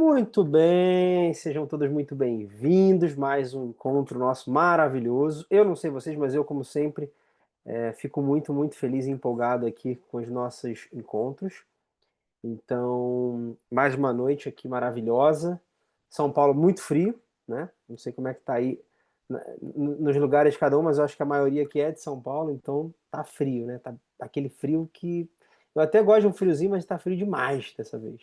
Muito bem, sejam todos muito bem-vindos. Mais um encontro nosso maravilhoso. Eu não sei vocês, mas eu, como sempre, fico muito feliz e empolgado aqui com os nossos encontros. Então, mais uma noite aqui maravilhosa. São Paulo muito frio, né? Não sei como é que tá aí nos lugares de cada um, mas eu acho que a maioria aqui é de São Paulo, então tá frio, né? Tá aquele frio que eu até gosto de um friozinho, mas tá frio demais dessa vez.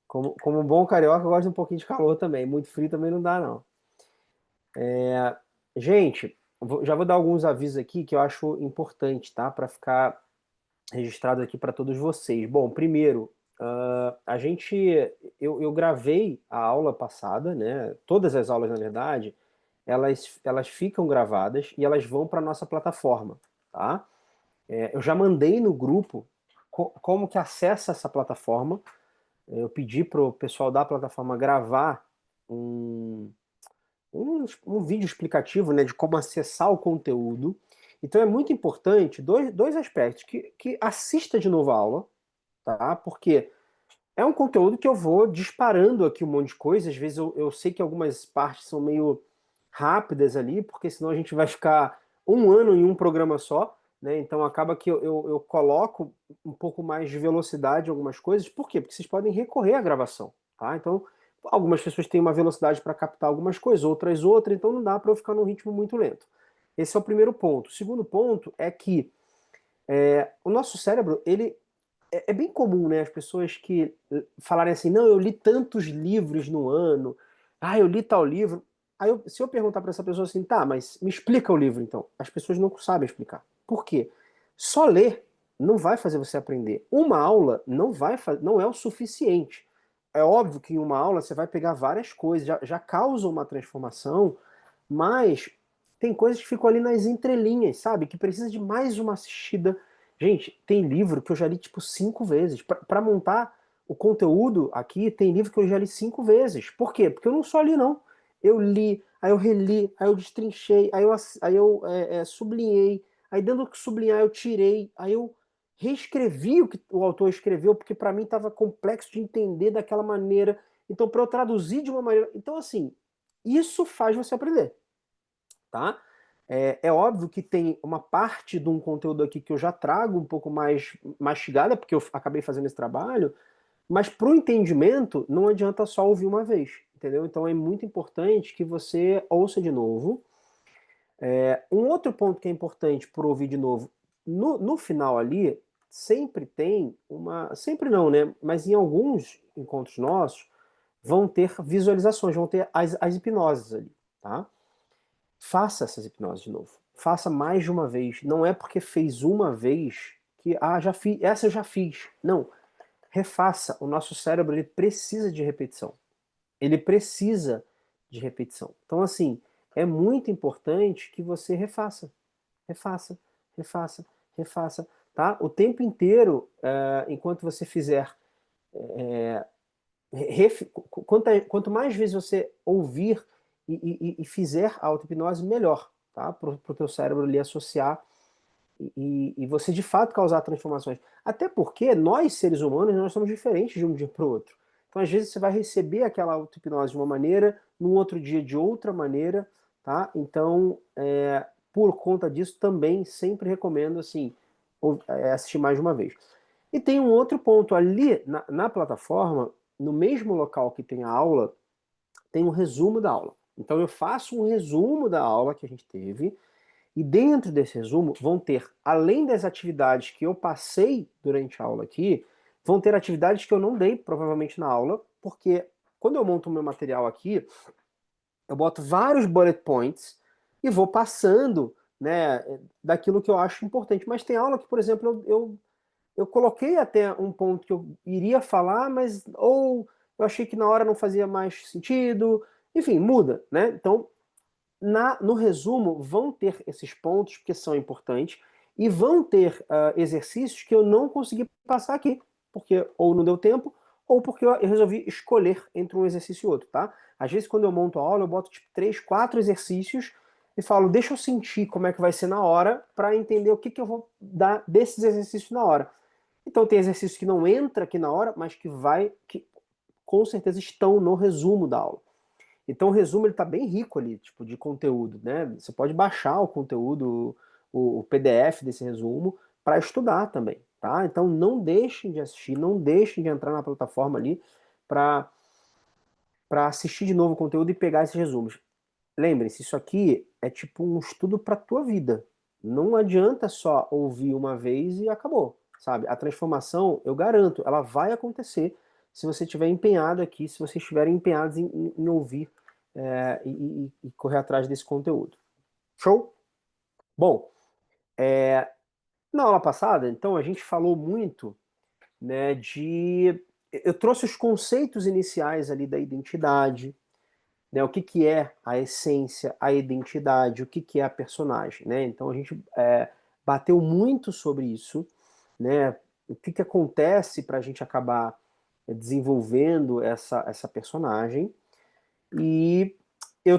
Como um bom carioca, eu gosto de um pouquinho de calor também. Muito frio também não dá, não. Gente, já vou dar alguns avisos aqui que eu acho importante, tá? Para ficar registrado aqui para todos vocês. Bom, primeiro, a gente, eu gravei a aula passada, né? Todas as aulas, na verdade, elas ficam gravadas e elas vão para nossa plataforma, tá? Eu já mandei no grupo como que acessa essa plataforma. Eu pedi para o pessoal da plataforma gravar um, um vídeo explicativo, né, de como acessar o conteúdo. Então é muito importante dois aspectos, que assista de novo a aula, tá? Porque é um conteúdo que eu vou disparando aqui um monte de coisa, às vezes eu sei que algumas partes são meio rápidas ali, porque senão a gente vai ficar um ano em um programa só, né? Então acaba que eu coloco um pouco mais de velocidade em algumas coisas. Por quê? Porque vocês podem recorrer à gravação, tá? Então algumas pessoas têm uma velocidade para captar algumas coisas, outras outra, então não dá para eu ficar num ritmo muito lento. Esse é o primeiro ponto. O segundo ponto é que o nosso cérebro, ele é bem comum, né, as pessoas que falarem assim, não, eu li tantos livros no ano, eu li tal livro. Aí, se eu perguntar para essa pessoa assim, tá, mas me explica o livro então. As pessoas não sabem explicar. Por quê? Só ler não vai fazer você aprender. Uma aula não é o suficiente. É óbvio que em uma aula você vai pegar várias coisas, já causa uma transformação, mas tem coisas que ficam ali nas entrelinhas, sabe? Que precisa de mais uma assistida. Gente, tem livro que eu já li tipo 5 vezes. Para montar o conteúdo aqui, tem livro que eu já li 5 vezes. Por quê? Porque eu não só li, não. Eu li, aí eu reli, aí eu destrinchei, aí eu sublinhei, aí dentro do que sublinhar eu tirei, aí eu reescrevi o que o autor escreveu, porque para mim estava complexo de entender daquela maneira. Então, para eu traduzir de uma maneira. Então, assim, isso faz você aprender, tá? É óbvio que tem uma parte de um conteúdo aqui que eu já trago um pouco mais mastigada, porque eu acabei fazendo esse trabalho, mas para o entendimento não adianta só ouvir uma vez, entendeu? Então é muito importante que você ouça de novo. Um outro ponto que é importante por ouvir de novo, no final ali, sempre tem uma. Sempre não, né? Mas em alguns encontros nossos, vão ter visualizações, vão ter as hipnoses ali, tá? Faça essas hipnoses de novo. Faça mais de uma vez. Não é porque fez uma vez que, já fiz, essa eu já fiz. Não. Refaça. O nosso cérebro, ele precisa de repetição. Ele precisa de repetição. Então, assim, é muito importante que você refaça. Refaça, refaça, refaça. Tá? O tempo inteiro, enquanto você fizer. Quanto mais vezes você ouvir e fizer a auto-hipnose, melhor, tá? Para o teu cérebro ali associar e você de fato causar transformações. Até porque nós, seres humanos, nós somos diferentes de um dia para o outro. Então, às vezes, você vai receber aquela auto-hipnose de uma maneira, num outro dia de outra maneira, tá? Então, por conta disso, também sempre recomendo, assim, assistir mais de uma vez. E tem um outro ponto ali na plataforma, no mesmo local que tem a aula, tem um resumo da aula. Então eu faço um resumo da aula que a gente teve, e dentro desse resumo vão ter, além das atividades que eu passei durante a aula aqui, vão ter atividades que eu não dei provavelmente na aula, porque quando eu monto o meu material aqui, eu boto vários bullet points e vou passando, né, daquilo que eu acho importante. Mas tem aula que, por exemplo, eu coloquei até um ponto que eu iria falar, mas ou eu achei que na hora não fazia mais sentido. Enfim, muda, né? Então, no resumo, vão ter esses pontos, porque são importantes, e vão ter exercícios que eu não consegui passar aqui, porque ou não deu tempo, ou porque eu resolvi escolher entre um exercício e outro, tá? Às vezes, quando eu monto a aula, eu boto tipo 3, 4 exercícios e falo, deixa eu sentir como é que vai ser na hora, para entender o que, que eu vou dar desses exercícios na hora. Então tem exercício que não entra aqui na hora, mas que vai, com certeza estão no resumo da aula. Então o resumo ele está bem rico ali, tipo, de conteúdo, né? Você pode baixar o conteúdo, o PDF desse resumo, para estudar também, tá? Então não deixem de assistir, não deixem de entrar na plataforma ali para assistir de novo o conteúdo e pegar esses resumos. Lembrem-se, isso aqui é tipo um estudo para a tua vida. Não adianta só ouvir uma vez e acabou, sabe? A transformação, eu garanto, ela vai acontecer se você estiver empenhado aqui, se vocês estiverem empenhados em ouvir e correr atrás desse conteúdo. Show? Bom, na aula passada, então, a gente falou muito, né, de... Eu trouxe os conceitos iniciais ali da identidade, né, o que, que é a essência, a identidade, o que, que é a personagem, né? Então a gente bateu muito sobre isso, né? O que, que acontece para a gente acabar desenvolvendo essa personagem. E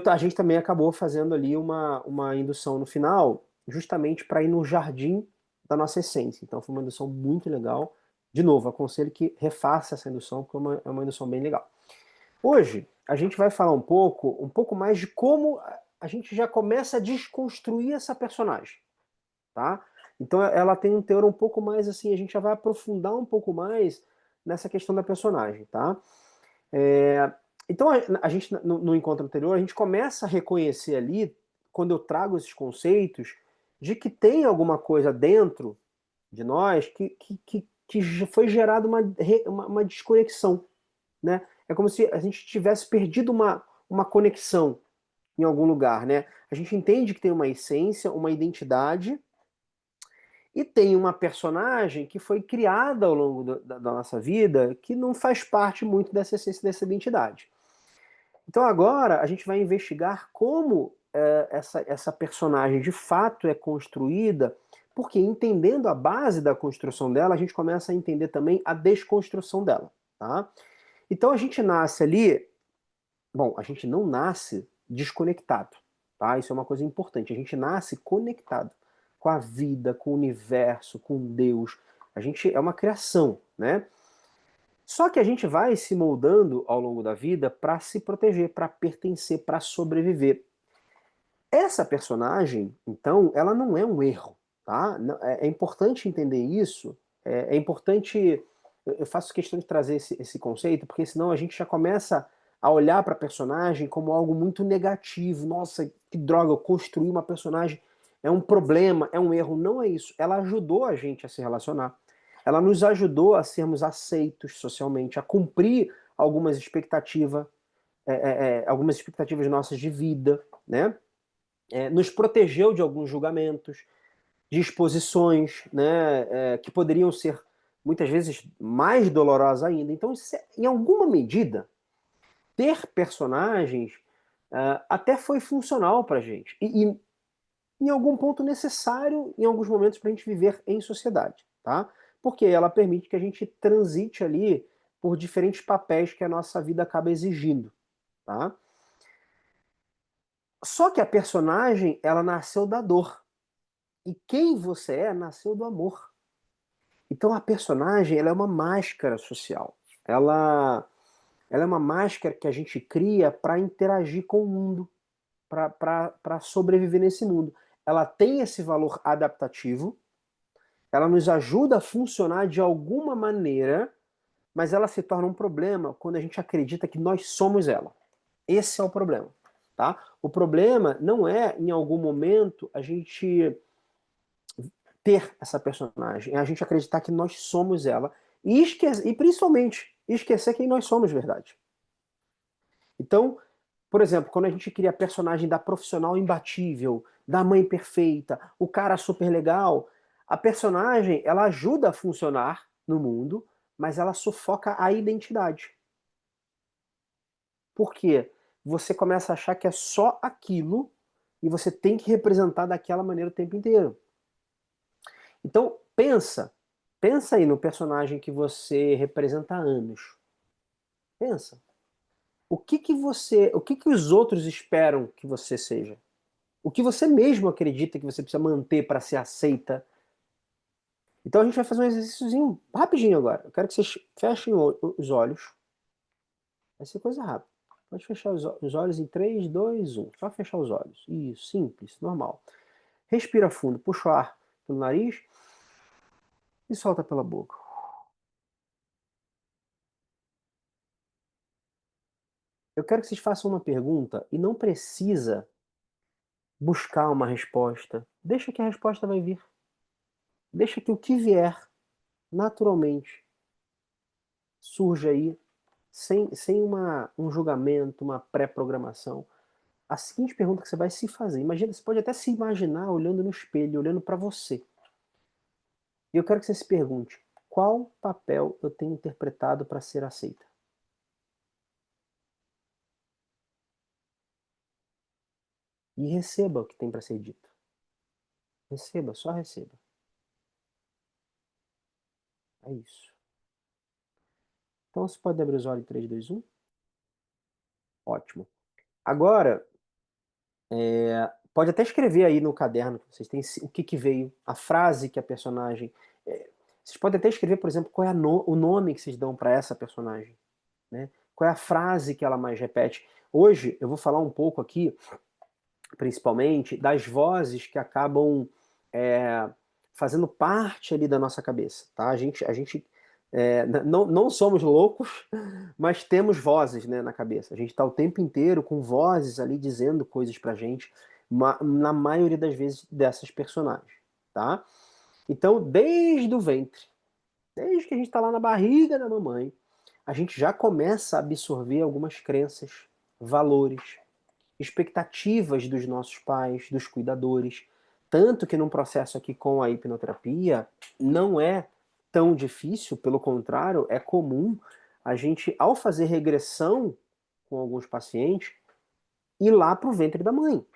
a gente também acabou fazendo ali uma indução no final, justamente para ir no jardim da nossa essência. Então foi uma indução muito legal. De novo, aconselho que refaça essa indução, porque é uma indução bem legal. Hoje, a gente vai falar um pouco mais de como a gente já começa a desconstruir essa personagem, tá? Então ela tem um teor um pouco mais assim, a gente já vai aprofundar um pouco mais nessa questão da personagem, tá? Então a gente, no encontro anterior, a gente começa a reconhecer ali, quando eu trago esses conceitos, de que tem alguma coisa dentro de nós que foi gerada uma desconexão, né? É como se a gente tivesse perdido uma conexão em algum lugar, né? A gente entende que tem uma essência, uma identidade, e tem uma personagem que foi criada ao longo da nossa vida que não faz parte muito dessa essência, dessa identidade. Então agora a gente vai investigar como essa personagem de fato é construída, porque entendendo a base da construção dela, a gente começa a entender também a desconstrução dela, tá? Então a gente nasce ali. Bom, a gente não nasce desconectado, tá? Isso é uma coisa importante. A gente nasce conectado com a vida, com o universo, com Deus. A gente é uma criação, né? Só que a gente vai se moldando ao longo da vida para se proteger, para pertencer, para sobreviver. Essa personagem, então, ela não é um erro, tá? É importante entender isso. É importante. Eu faço questão de trazer esse conceito, porque senão a gente já começa a olhar para a personagem como algo muito negativo. Nossa, que droga, eu construí uma personagem. É um problema, é um erro. Não é isso. Ela ajudou a gente a se relacionar. Ela nos ajudou a sermos aceitos socialmente, a cumprir algumas expectativas nossas de vida, né? Nos protegeu de alguns julgamentos, de exposições, né, que poderiam ser muitas vezes mais dolorosas ainda. Então, em alguma medida, ter personagens até foi funcional para a gente. E, em algum ponto, necessário, em alguns momentos, para a gente viver em sociedade. Tá? Porque ela permite que a gente transite ali por diferentes papéis que a nossa vida acaba exigindo. Tá? Só que a personagem, ela nasceu da dor. E quem você é nasceu do amor. Então a personagem ela é uma máscara social. Ela é uma máscara que a gente cria para interagir com o mundo, para sobreviver nesse mundo. Ela tem esse valor adaptativo, ela nos ajuda a funcionar de alguma maneira, mas ela se torna um problema quando a gente acredita que nós somos ela. Esse é o problema. Tá? O problema não é, em algum momento, a gente ter essa personagem, é a gente acreditar que nós somos ela e principalmente esquecer quem nós somos de verdade. Então, por exemplo, quando a gente cria a personagem da profissional imbatível, da mãe perfeita, o cara super legal, a personagem ela ajuda a funcionar no mundo, mas ela sufoca a identidade. Por quê? Você começa a achar que é só aquilo e você tem que representar daquela maneira o tempo inteiro. Então, pensa aí no personagem que você representa há anos. Pensa. O que que os outros esperam que você seja? O que você mesmo acredita que você precisa manter para ser aceita? Então a gente vai fazer um exercíciozinho rapidinho agora. Eu quero que vocês fechem os olhos Vai ser coisa rápida. Pode fechar os olhos em 3, 2, 1. Só fechar os olhos. Isso, simples, normal. Respira fundo, puxa o ar pelo nariz e solta pela boca. Eu quero que vocês façam uma pergunta e não precisa buscar uma resposta. Deixa que a resposta vai vir. Deixa que o que vier, naturalmente, surja aí, sem um julgamento, uma pré-programação. A seguinte pergunta que você vai se fazer. Imagina, você pode até se imaginar olhando no espelho, olhando para você. E eu quero que você se pergunte: qual papel eu tenho interpretado para ser aceita? E receba o que tem para ser dito. Receba, só receba. É isso. Então você pode abrir os olhos em 3, 2, 1. Ótimo. Agora, pode até escrever aí no caderno que vocês têm o que veio, a frase que a personagem. Vocês podem até escrever, por exemplo, qual é o nome que vocês dão para essa personagem. Né? Qual é a frase que ela mais repete. Hoje eu vou falar um pouco aqui, principalmente, das vozes que acabam é, fazendo parte ali da nossa cabeça. Tá? A gente não somos loucos, mas temos vozes, né, na cabeça. A gente está o tempo inteiro com vozes ali dizendo coisas pra gente, na maioria das vezes dessas personagens. Tá? Então, desde o ventre, desde que a gente está lá na barriga da mamãe, a gente já começa a absorver algumas crenças, valores, expectativas dos nossos pais, dos cuidadores. Tanto que num processo aqui com a hipnoterapia, não é tão difícil, pelo contrário, é comum a gente, ao fazer regressão com alguns pacientes, ir lá para o ventre da mãe.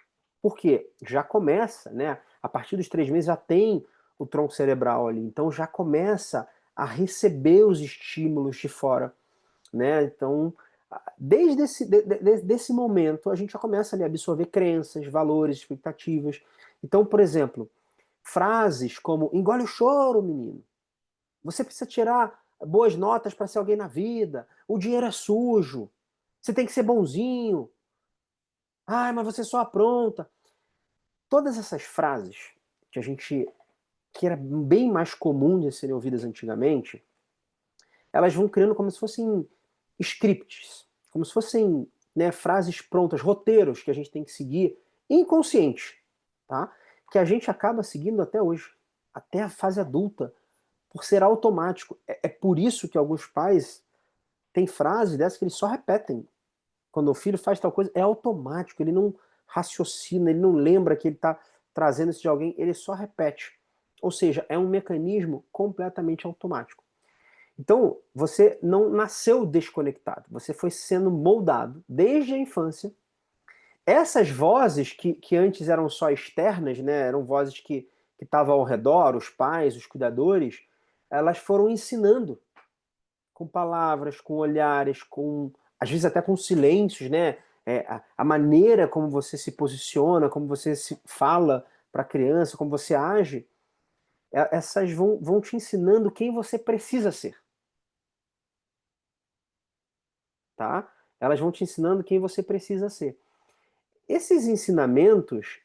Porque já começa, né? A partir dos 3 meses já tem o tronco cerebral ali, então já começa a receber os estímulos de fora, né? Então, desde desse momento, a gente já começa ali a absorver crenças, valores, expectativas. Então, por exemplo, frases como engole o choro, menino. Você precisa tirar boas notas para ser alguém na vida. O dinheiro é sujo. Você tem que ser bonzinho. Ai, mas você só apronta. Todas essas frases que a gente que era bem mais comum de serem ouvidas antigamente, elas vão criando como se fossem scripts, como se fossem, né, frases prontas, roteiros que a gente tem que seguir inconsciente, tá? Que a gente acaba seguindo até hoje, até a fase adulta, por ser automático. É por isso que alguns pais têm frases dessas que eles só repetem. Quando o filho faz tal coisa, é automático, ele não raciocina, ele não lembra que ele está trazendo isso de alguém, ele só repete. Ou seja, é um mecanismo completamente automático. Então, você não nasceu desconectado, você foi sendo moldado desde a infância. Essas vozes que antes eram só externas, né, eram vozes que estavam ao redor, os pais, os cuidadores, elas foram ensinando com palavras, com olhares, com às vezes até com silêncios, né? A maneira como você se posiciona, como você se fala para a criança, como você age, essas vão te ensinando quem você precisa ser. Tá? Elas vão te ensinando quem você precisa ser. Esses ensinamentos,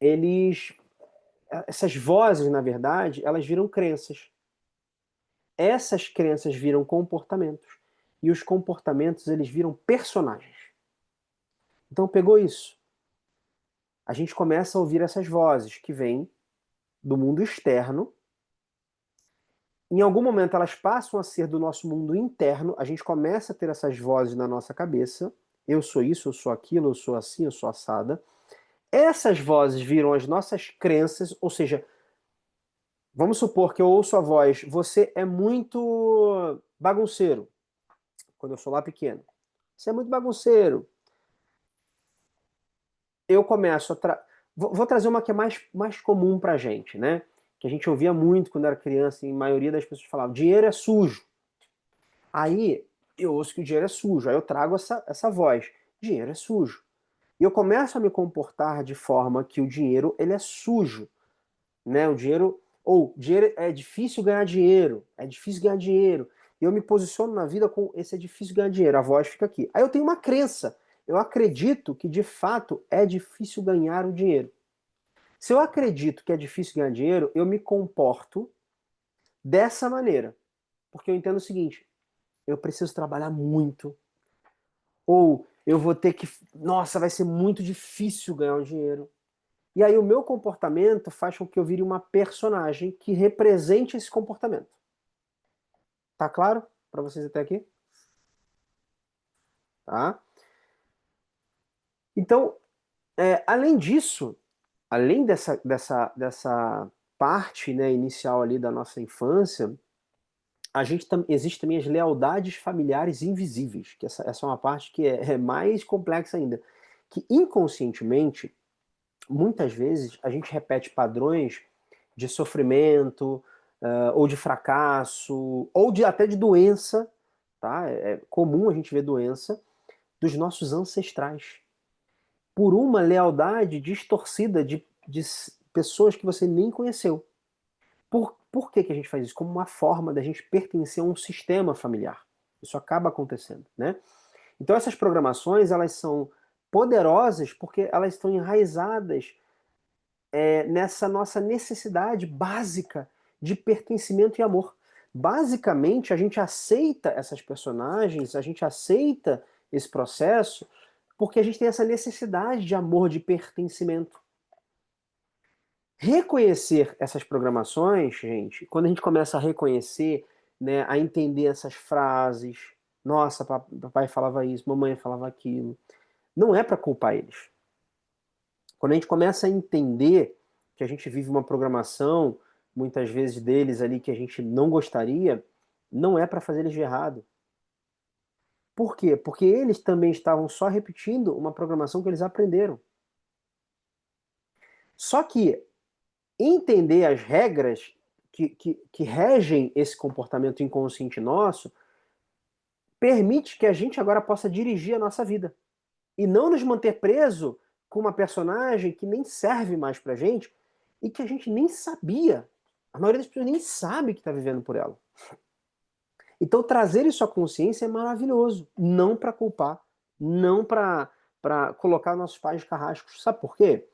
eles, essas vozes, na verdade, elas viram crenças. Essas crenças viram comportamentos. E os comportamentos, eles viram personagens. Então, pegou isso? A gente começa a ouvir essas vozes que vêm do mundo externo. Em algum momento, elas passam a ser do nosso mundo interno. A gente começa a ter essas vozes na nossa cabeça. Eu sou isso, eu sou aquilo, eu sou assim, eu sou assada. Essas vozes viram as nossas crenças, ou seja, vamos supor que eu ouço a voz, você é muito bagunceiro, quando eu sou lá pequeno. Você é muito bagunceiro. Eu começo a vou trazer uma que é mais comum pra gente, né? Que a gente ouvia muito quando era criança, e a maioria das pessoas falava, dinheiro é sujo. Aí eu ouço que o dinheiro é sujo, aí eu trago essa voz, dinheiro é sujo. E eu começo a me comportar de forma que o dinheiro ele é sujo. Né? O dinheiro, ou dinheiro é difícil ganhar dinheiro, é difícil ganhar dinheiro. e eu me posiciono na vida com esse é difícil ganhar dinheiro, a voz fica aqui. Aí eu tenho uma crença, eu acredito que de fato é difícil ganhar o dinheiro. Se eu acredito que é difícil ganhar dinheiro, eu me comporto dessa maneira. Porque eu entendo o seguinte, eu preciso trabalhar muito, ou eu vou ter que, nossa, vai ser muito difícil ganhar o dinheiro. E aí o meu comportamento faz com que eu vire uma personagem que represente esse comportamento. Tá claro para vocês até aqui? Tá? Então, além disso, além dessa parte, né, inicial ali da nossa infância, existe também as lealdades familiares invisíveis, que essa é uma parte que é mais complexa ainda, que inconscientemente, muitas vezes, a gente repete padrões de sofrimento, ou de fracasso, ou até de doença, tá? É comum a gente ver doença dos nossos ancestrais, por uma lealdade distorcida de pessoas que você nem conheceu. Por que a gente faz isso? Como uma forma da gente pertencer a um sistema familiar. Isso acaba acontecendo, né? Então essas programações, elas são poderosas porque elas estão enraizadas nessa nossa necessidade básica de pertencimento e amor. Basicamente, a gente aceita essas personagens, a gente aceita esse processo porque a gente tem essa necessidade de amor, de pertencimento. Reconhecer essas programações, gente, quando a gente começa a reconhecer, né, a entender essas frases, nossa, papai falava isso, mamãe falava aquilo, não é para culpar eles. Quando a gente começa a entender que a gente vive uma programação, muitas vezes deles ali que a gente não gostaria, não é para fazer eles de errado. Por quê? Porque eles também estavam só repetindo uma programação que eles aprenderam. Só que entender as regras que regem esse comportamento inconsciente nosso permite que a gente agora possa dirigir a nossa vida. E não nos manter preso com uma personagem que nem serve mais pra gente e que a gente nem sabia. A maioria das pessoas nem sabe que está vivendo por ela. Então trazer isso à consciência é maravilhoso. Não para culpar, não para colocar nossos pais de carrascos. Sabe por quê?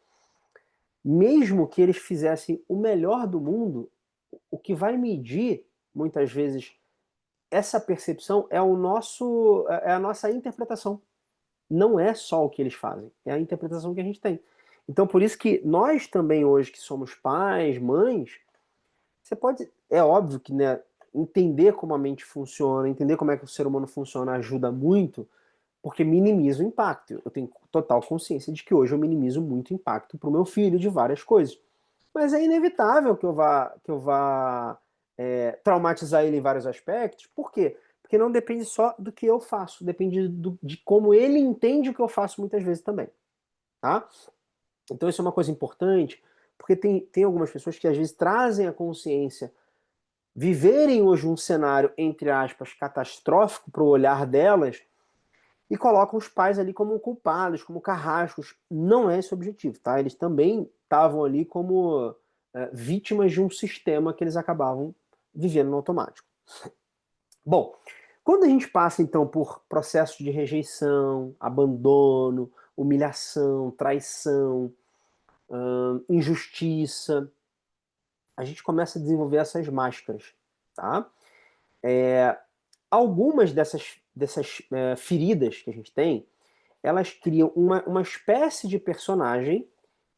Mesmo que eles fizessem o melhor do mundo, o que vai medir, muitas vezes, essa percepção é a nossa interpretação. Não é só o que eles fazem, é a interpretação que a gente tem. Então, por isso que nós também hoje que somos pais, mães, você pode, é óbvio que, né, entender como a mente funciona, entender como é que o ser humano funciona ajuda muito, porque minimiza o impacto. Eu tenho total consciência de que hoje eu minimizo muito o impacto para o meu filho de várias coisas. Mas é inevitável que eu vá traumatizar ele em vários aspectos. Por quê? Porque não depende só do que eu faço, depende de como ele entende o que eu faço muitas vezes também. Tá? Então isso é uma coisa importante, porque tem algumas pessoas que às vezes trazem a consciência, viverem hoje um cenário, entre aspas, catastrófico para o olhar delas, e colocam os pais ali como culpados, como carrascos. Não é esse o objetivo, tá? Eles também estavam ali como vítimas de um sistema que eles acabavam vivendo no automático. Bom, quando a gente passa então por processos de rejeição, abandono, humilhação, traição, injustiça, a gente começa a desenvolver essas máscaras, tá? Algumas dessas feridas que a gente tem, elas criam uma espécie de personagem,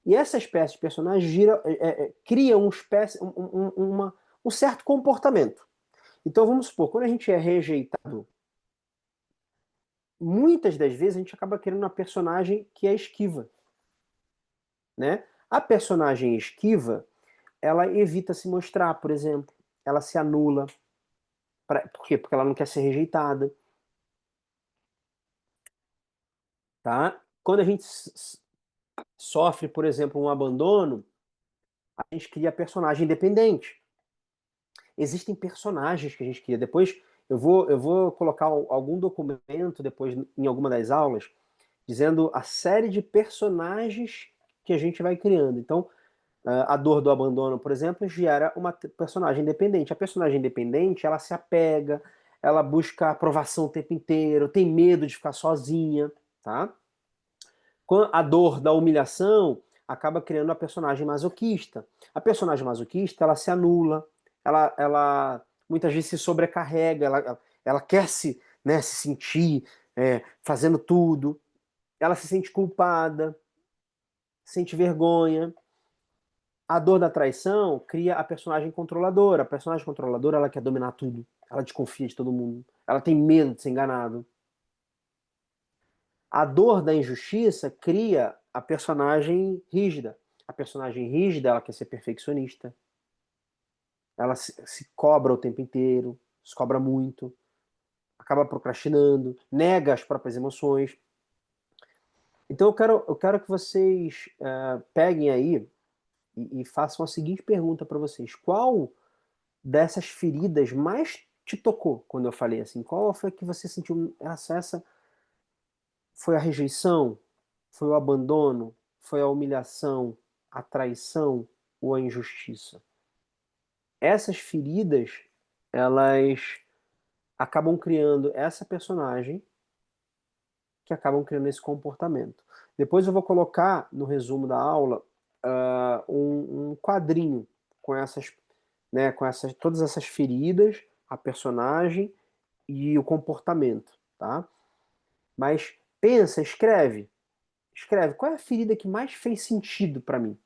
e essa espécie de personagem cria um certo comportamento. Então vamos supor, quando a gente é rejeitado, muitas das vezes a gente acaba querendo uma personagem que é esquiva, né? A personagem esquiva, ela evita se mostrar, por exemplo, ela se anula. Por quê? Porque ela não quer ser rejeitada, tá? Quando a gente sofre, por exemplo, um abandono, a gente cria personagem independente. Existem personagens que a gente cria. Depois eu vou colocar algum documento depois em alguma das aulas dizendo a série de personagens que a gente vai criando. Então, a dor do abandono, por exemplo, gera uma personagem independente. A personagem independente, ela se apega, ela busca aprovação o tempo inteiro, tem medo de ficar sozinha, tá? A dor da humilhação acaba criando a personagem masoquista. A personagem masoquista, ela se anula, ela muitas vezes se sobrecarrega, ela quer se sentir fazendo tudo, ela se sente culpada, sente vergonha. A dor da traição cria a personagem controladora. A personagem controladora, ela quer dominar tudo. Ela desconfia de todo mundo. Ela tem medo de ser enganado. A dor da injustiça cria a personagem rígida. A personagem rígida, ela quer ser perfeccionista. Ela se cobra o tempo inteiro, se cobra muito, acaba procrastinando, nega as próprias emoções. Então eu quero que vocês peguem aí e façam a seguinte pergunta para vocês. Qual dessas feridas mais te tocou quando eu falei assim? Qual foi a que você sentiu? Essa foi a rejeição? Foi o abandono? Foi a humilhação? A traição ou a injustiça? Essas feridas, elas acabam criando essa personagem que acabam criando esse comportamento. Depois eu vou colocar no resumo da aula um quadrinho com essas todas essas feridas, a personagem e o comportamento, tá? Mas pensa, escreve. Qual é a ferida que mais fez sentido para mim?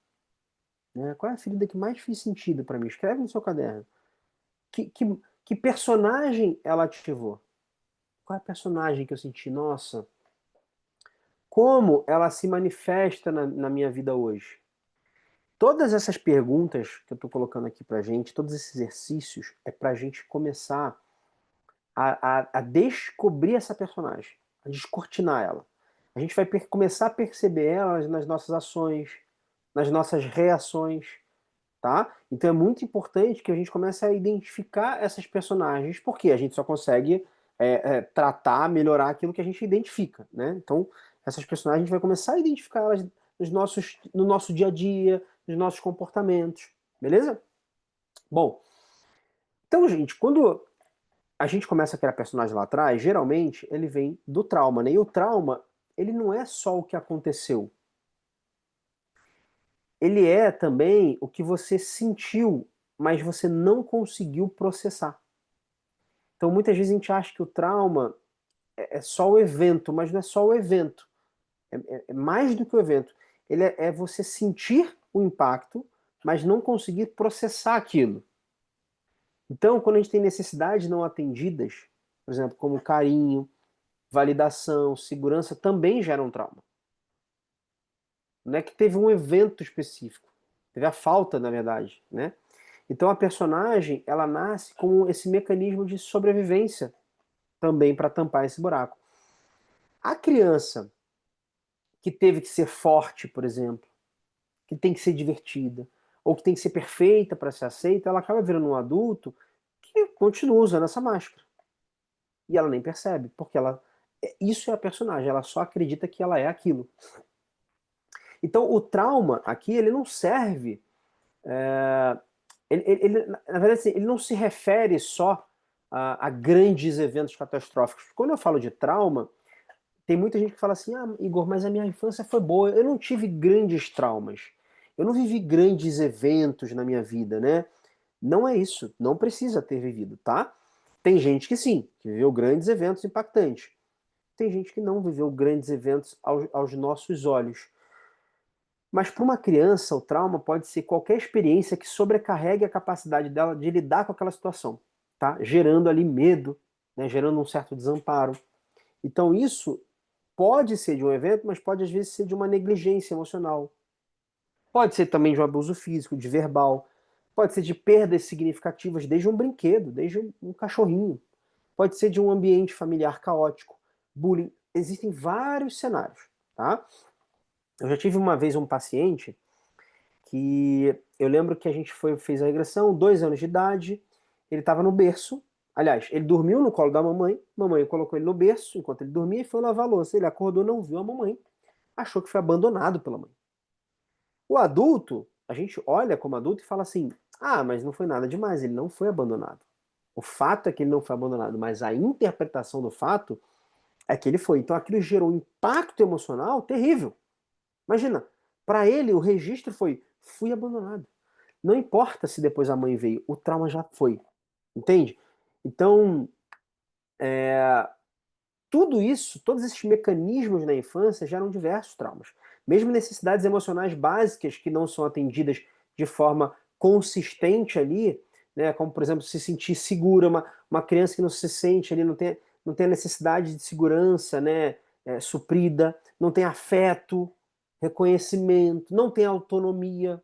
Né? Qual é a ferida que mais fez sentido para mim? Escreve no seu caderno. Que, que, que personagem ela ativou? Qual é a personagem que eu senti? Nossa, como ela se manifesta na minha vida hoje? Todas essas perguntas que eu estou colocando aqui para gente, todos esses exercícios, é para a gente começar a descobrir essa personagem, a descortinar ela. A gente vai começar a perceber ela nas nossas ações, nas nossas reações, tá? Então é muito importante que a gente comece a identificar essas personagens, porque a gente só consegue tratar, melhorar aquilo que a gente identifica, né? Então essas personagens a gente vai começar a identificar elas no nosso dia a dia, nos nossos comportamentos, beleza? Bom, então, gente, quando a gente começa a criar personagem lá atrás, geralmente ele vem do trauma, né? E o trauma, ele não é só o que aconteceu. Ele é também o que você sentiu, mas você não conseguiu processar. Então, muitas vezes a gente acha que o trauma é só o evento, mas não é só o evento. É mais do que o evento. Ele é você sentir o impacto, mas não conseguir processar aquilo. Então, quando a gente tem necessidades não atendidas, por exemplo, como carinho, validação, segurança, também geram trauma. Não é que teve um evento específico, teve a falta, na verdade, né? Então a personagem, ela nasce com esse mecanismo de sobrevivência também para tampar esse buraco. A criança que teve que ser forte, por exemplo, que tem que ser divertida, ou que tem que ser perfeita para ser aceita, ela acaba virando um adulto que continua usando essa máscara. E ela nem percebe, porque isso é a personagem, ela só acredita que ela é aquilo. Então o trauma aqui, ele não serve. Na verdade, assim, ele não se refere só a grandes eventos catastróficos. Quando eu falo de trauma, tem muita gente que fala assim: ah, Igor, mas a minha infância foi boa, eu não tive grandes traumas, eu não vivi grandes eventos na minha vida, né? Não é isso, não precisa ter vivido, tá? Tem gente que sim, que viveu grandes eventos impactantes. Tem gente que não viveu grandes eventos aos nossos olhos. Mas para uma criança, o trauma pode ser qualquer experiência que sobrecarregue a capacidade dela de lidar com aquela situação, tá? Gerando ali medo, né? Gerando um certo desamparo. Então isso pode ser de um evento, mas pode às vezes ser de uma negligência emocional. Pode ser também de um abuso físico, de verbal. Pode ser de perdas significativas, desde um brinquedo, desde um cachorrinho. Pode ser de um ambiente familiar caótico, bullying. Existem vários cenários, tá? Eu já tive uma vez um paciente que eu lembro que a gente fez a regressão, 2 anos de idade, ele estava no berço, aliás, ele dormiu no colo da mamãe colocou ele no berço enquanto ele dormia e foi lavar a louça. Ele acordou, não viu a mamãe, achou que foi abandonado pela mãe. O adulto, a gente olha como adulto e fala assim, ah, mas não foi nada demais, ele não foi abandonado. O fato é que ele não foi abandonado, mas a interpretação do fato é que ele foi. Então aquilo gerou um impacto emocional terrível. Imagina, para ele o registro foi: fui abandonado. Não importa se depois a mãe veio, o trauma já foi. Entende? Então, tudo isso, todos esses mecanismos na infância geram diversos traumas. Mesmo necessidades emocionais básicas que não são atendidas de forma consistente ali, né, como por exemplo se sentir segura, uma criança que não se sente ali, não tem a necessidade de segurança, né, suprida, não tem afeto, reconhecimento, não tem autonomia,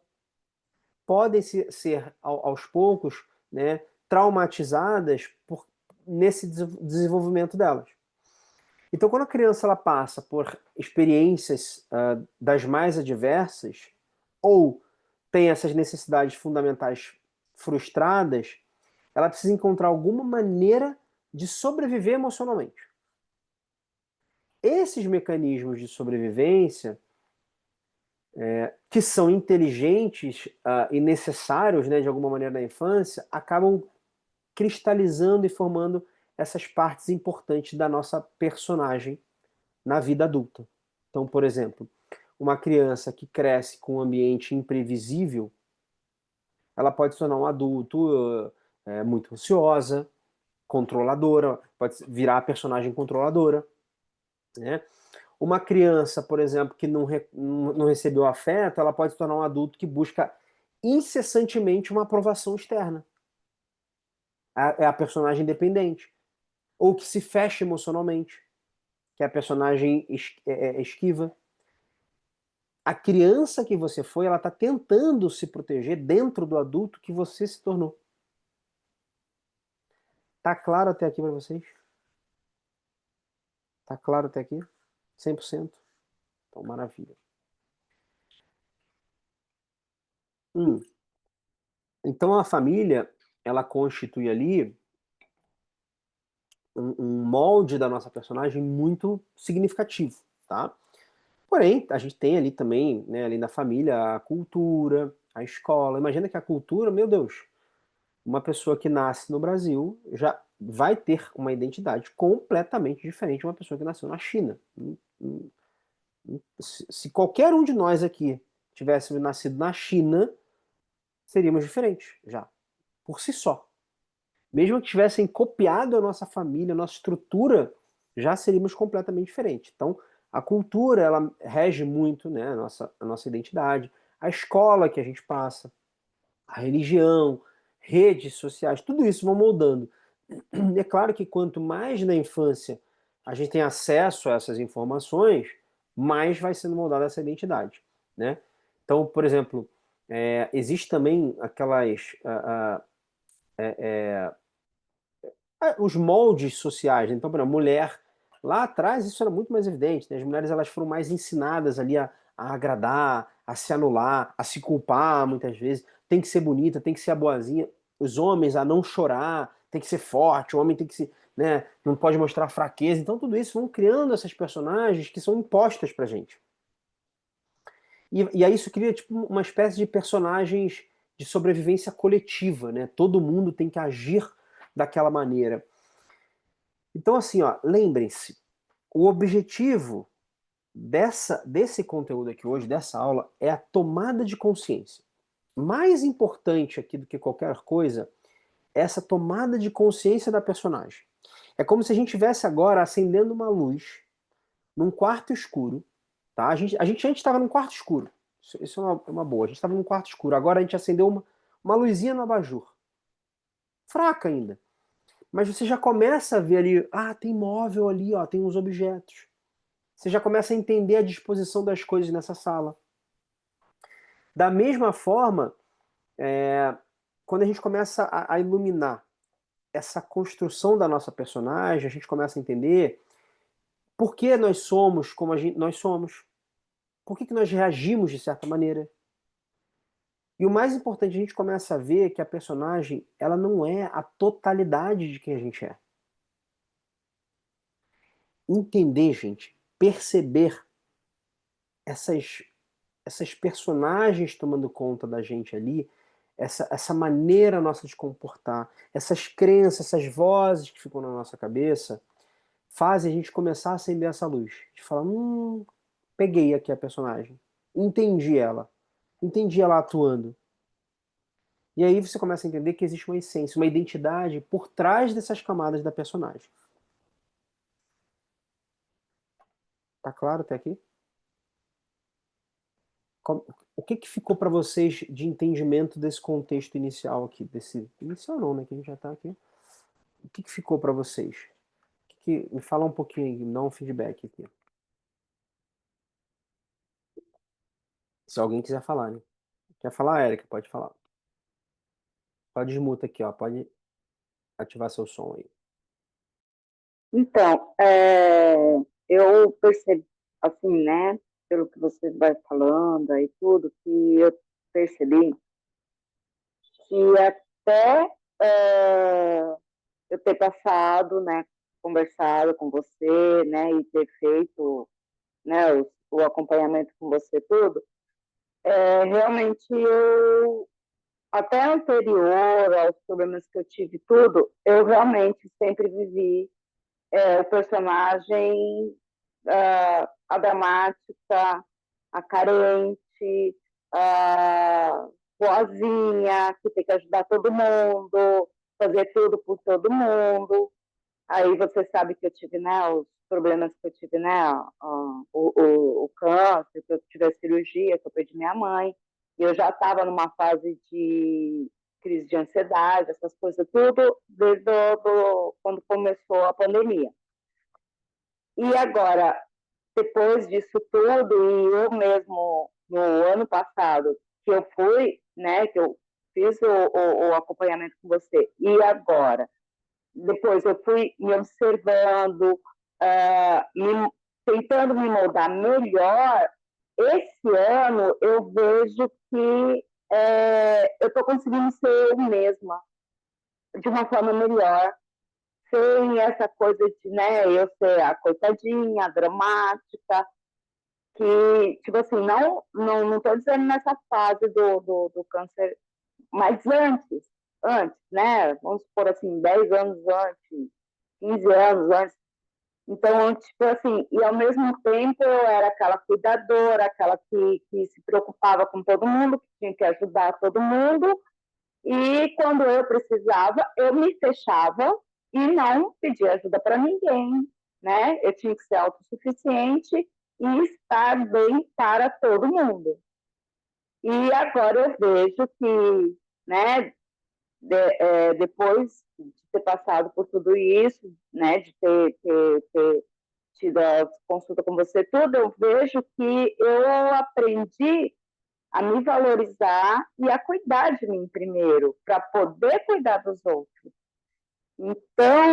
podem ser aos poucos, né, traumatizadas nesse desenvolvimento delas. Então, quando a criança ela passa por experiências das mais adversas, ou tem essas necessidades fundamentais frustradas, ela precisa encontrar alguma maneira de sobreviver emocionalmente. Esses mecanismos de sobrevivência, que são inteligentes e necessários, né, de alguma maneira na infância, acabam cristalizando e formando essas partes importantes da nossa personagem na vida adulta. Então, por exemplo, uma criança que cresce com um ambiente imprevisível, ela pode se tornar um adulto muito ansiosa, controladora, pode virar a personagem controladora, né? Uma criança, por exemplo, que não recebeu afeto, ela pode se tornar um adulto que busca incessantemente uma aprovação externa. É a personagem dependente. Ou que se fecha emocionalmente, que é a personagem esquiva. A criança que você foi, ela está tentando se proteger dentro do adulto que você se tornou. Tá claro até aqui para vocês? Tá claro até aqui? 100%? Então, maravilha. Hum. Então, a família, ela constitui ali um molde da nossa personagem muito significativo, tá? Porém, a gente tem ali também, né, ali na família, a cultura, a escola. Imagina que a cultura, meu Deus, uma pessoa que nasce no Brasil já vai ter uma identidade completamente diferente de uma pessoa que nasceu na China. Se qualquer um de nós aqui tivesse nascido na China, seríamos diferentes já, por si só. Mesmo que tivessem copiado a nossa família, a nossa estrutura, já seríamos completamente diferentes. Então, a cultura, ela rege muito, né, a nossa identidade, a escola que a gente passa, a religião, redes sociais, tudo isso vão moldando. É claro que quanto mais na infância a gente tem acesso a essas informações, mais vai sendo moldada essa identidade, né? Então, por exemplo, existe também aquelas os moldes sociais. Então, por exemplo, mulher, lá atrás isso era muito mais evidente, né? As mulheres elas foram mais ensinadas ali a agradar, a se anular, a se culpar muitas vezes. Tem que ser bonita, tem que ser a boazinha. Os homens a não chorar, tem que ser forte, o homem tem que se, né, não pode mostrar fraqueza. Então tudo isso vão criando essas personagens que são impostas pra gente. E aí isso cria tipo uma espécie de personagens de sobrevivência coletiva, né? Todo mundo tem que agir daquela maneira. Então, assim, ó, lembrem-se, o objetivo desse conteúdo aqui hoje, dessa aula, é a tomada de consciência. Mais importante aqui do que qualquer coisa é essa tomada de consciência da personagem. É como se a gente estivesse agora acendendo uma luz num quarto escuro, tá? A gente antes estava num quarto escuro. Isso é uma boa. A gente estava num quarto escuro. Agora a gente acendeu uma luzinha no abajur. Fraca ainda. Mas você já começa a ver ali, tem móvel ali, ó, tem uns objetos. Você já começa a entender a disposição das coisas nessa sala. Da mesma forma, quando a gente começa a iluminar essa construção da nossa personagem, a gente começa a entender por que nós somos como nós somos. Por que nós reagimos de certa maneira. E o mais importante, a gente começa a ver que a personagem, ela não é a totalidade de quem a gente é. Entender, gente, perceber essas personagens tomando conta da gente ali, essa maneira nossa de comportar, essas crenças, essas vozes que ficam na nossa cabeça, fazem a gente começar a acender essa luz. De falar, peguei aqui a personagem, entendi ela atuando. E aí você começa a entender que existe uma essência, uma identidade por trás dessas camadas da personagem. Tá claro até aqui? O que que ficou para vocês de entendimento desse contexto inicial aqui? Desse inicial não, né? Que a gente já tá aqui. O que que ficou para vocês? Me fala um pouquinho aí, me dá um feedback aqui. Se alguém quiser falar, né? Quer falar, Érica? Pode falar. Pode desmuta aqui, ó. Pode ativar seu som aí. Então, eu percebi, assim, né, pelo que você vai falando aí tudo, que eu percebi que até eu ter passado, né, conversado com você, né, e ter feito, né, o acompanhamento com você tudo, realmente eu, até anterior aos problemas que eu tive tudo, eu realmente sempre vivi o personagem, a dramática, a carente, a boazinha, que tem que ajudar todo mundo, fazer tudo por todo mundo. Aí você sabe que eu tive, né, os problemas que eu tive, né, o câncer, que eu tive a cirurgia, que eu perdi minha mãe, e eu já estava numa fase de crise de ansiedade, essas coisas tudo, desde quando começou a pandemia. E agora, depois disso tudo, e eu mesmo, no ano passado, que eu fui, né, que eu fiz o acompanhamento com você, e agora, depois eu fui me observando, tentando me moldar melhor, esse ano eu vejo que eu estou conseguindo ser eu mesma, de uma forma melhor, sem essa coisa de, né, eu ser a coitadinha, a dramática, que, tipo assim, não tô dizendo nessa fase do câncer, mas antes, né, vamos supor assim, 10 anos antes, 15 anos antes, então, tipo assim, e ao mesmo tempo eu era aquela cuidadora, aquela que se preocupava com todo mundo, que tinha que ajudar todo mundo, e quando eu precisava, eu me fechava e não pedia ajuda para ninguém, né? Eu tinha que ser autossuficiente e estar bem para todo mundo. E agora eu vejo que, né, depois de ter passado por tudo isso, né, de ter tido a consulta com você, tudo, eu vejo que eu aprendi a me valorizar e a cuidar de mim primeiro, para poder cuidar dos outros. Então,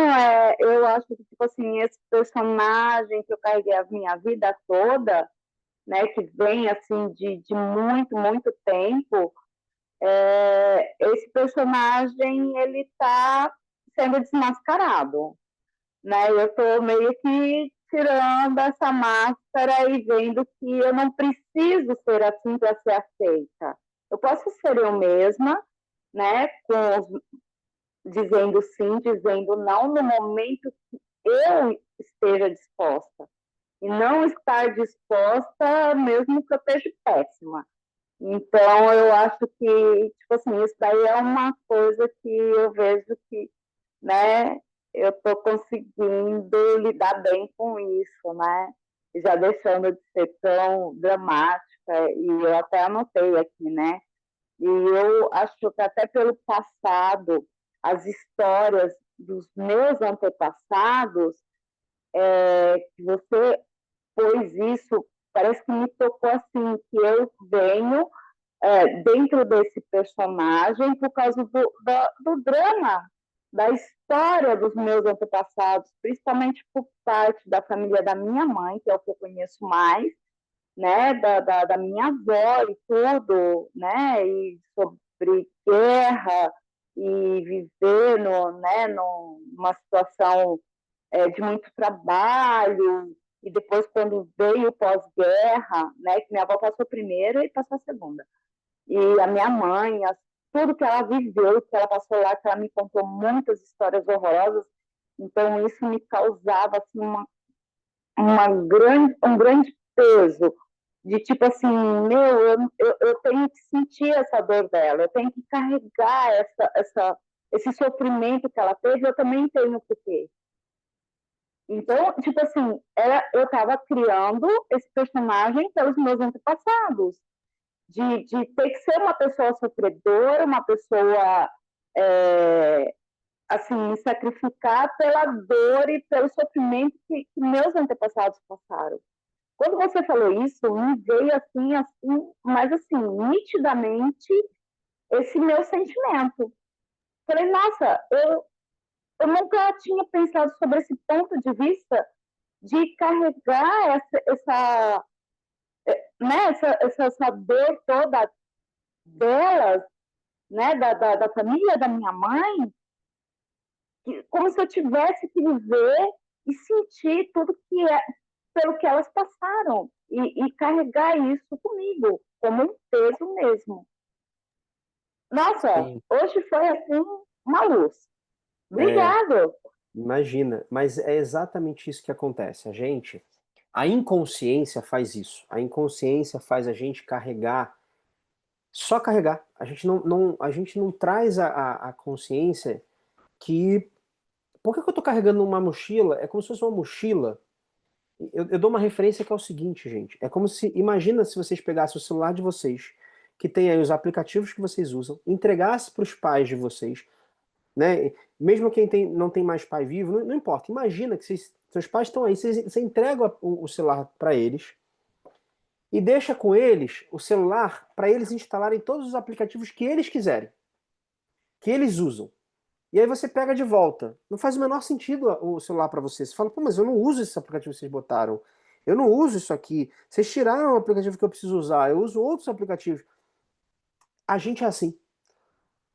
eu acho que, tipo assim, esse personagem que eu carreguei a minha vida toda, né, que vem, assim, de muito, muito tempo, esse personagem, ele está sendo desmascarado, né? Eu estou meio que tirando essa máscara e vendo que eu não preciso ser assim para ser aceita. Eu posso ser eu mesma, né? Dizendo sim, dizendo não no momento que eu esteja disposta. E não estar disposta mesmo que eu esteja péssima. Então, eu acho que, tipo assim, isso daí é uma coisa que eu vejo que, né, eu estou conseguindo lidar bem com isso, né? Já deixando de ser tão dramática, e eu até anotei aqui, né? E eu acho que até pelo passado, as histórias dos meus antepassados, que você pôs isso, parece que me tocou assim, que eu venho dentro desse personagem por causa do drama, da história dos meus antepassados, principalmente por parte da família da minha mãe, que é o que eu conheço mais, né, da minha avó e tudo, né, e sobre guerra e viver né, numa situação de muito trabalho, e depois quando veio o pós-guerra, né, que minha avó passou a primeira e passou a segunda, e a minha mãe, tudo que ela viveu, que ela passou lá, que ela me contou muitas histórias horrorosas. Então, isso me causava assim, um grande peso de tipo assim, meu, eu tenho que sentir essa dor dela, eu tenho que carregar esse sofrimento que ela teve, eu também tenho que ter. Então, tipo assim, eu estava criando esse personagem pelos meus antepassados, de ter que ser uma pessoa sofredora, uma pessoa assim, me sacrificar pela dor e pelo sofrimento que meus antepassados passaram. Quando você falou isso, me veio assim, mas assim, nitidamente esse meu sentimento. Falei, nossa, eu nunca tinha pensado sobre esse ponto de vista de carregar né, essa dor toda delas, né, da família da minha mãe, como se eu tivesse que viver e sentir tudo pelo que elas passaram e carregar isso comigo como um peso mesmo. Nossa, Sim. hoje foi assim uma luz. É, Obrigado. imagina, mas é exatamente isso que acontece. A inconsciência faz isso. A inconsciência faz a gente carregar, só carregar. A gente não traz a consciência que. Por que que eu tô carregando uma mochila? É como se fosse uma mochila. Eu dou uma referência que é o seguinte, gente. É como se, imagina se vocês pegassem o celular de vocês, que tem aí os aplicativos que vocês usam, entregasse para os pais de vocês, né? Mesmo quem não tem mais pai vivo, não importa. Imagina que seus pais estão aí, você entrega o celular para eles e deixa com eles o celular para eles instalarem todos os aplicativos que eles quiserem, que eles usam. E aí você pega de volta. Não faz o menor sentido o celular para você. Você fala, pô, mas eu não uso esse aplicativo que vocês botaram. Eu não uso isso aqui. Vocês tiraram o aplicativo que eu preciso usar. Eu uso outros aplicativos. A gente é assim.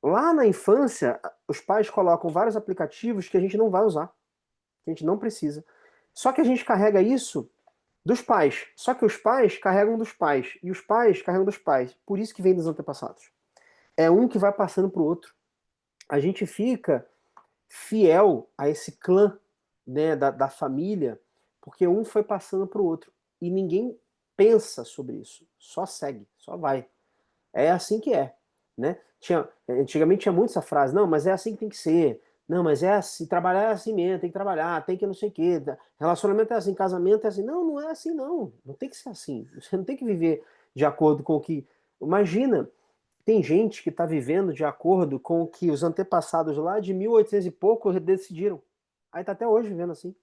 Lá na infância, os pais colocam vários aplicativos que a gente não vai usar, que a gente não precisa. Só que a gente carrega isso dos pais. Só que os pais carregam dos pais. E os pais carregam dos pais. Por isso que vem dos antepassados. É um que vai passando pro outro. A gente fica fiel a esse clã, né, da família, porque um foi passando para o outro. E ninguém pensa sobre isso. Só segue, só vai. É assim que é. Né? Antigamente tinha muito essa frase, não, mas é assim que tem que ser. Não, mas é assim, trabalhar é assim mesmo, tem que trabalhar, tem que não sei o quê. Relacionamento é assim, casamento é assim. Não, não é assim, não. Não tem que ser assim. Você não tem que viver de acordo com o que. Imagina, tem gente que está vivendo de acordo com o que os antepassados lá de 1800 e pouco decidiram. Aí está até hoje vivendo assim.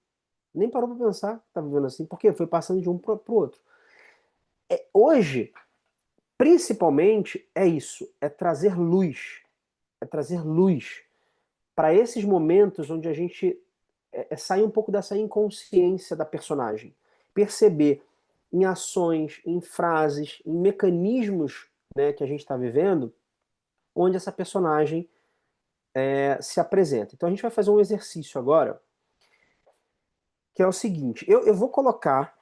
Nem parou para pensar que está vivendo assim. Por quê? Foi passando de um para o outro. Hoje, principalmente, é isso. É trazer luz. É trazer luz para esses momentos onde a gente sai um pouco dessa inconsciência da personagem. Perceber em ações, em frases, em mecanismos, né, que a gente está vivendo, onde essa personagem se apresenta. Então a gente vai fazer um exercício agora, que é o seguinte: eu vou colocar,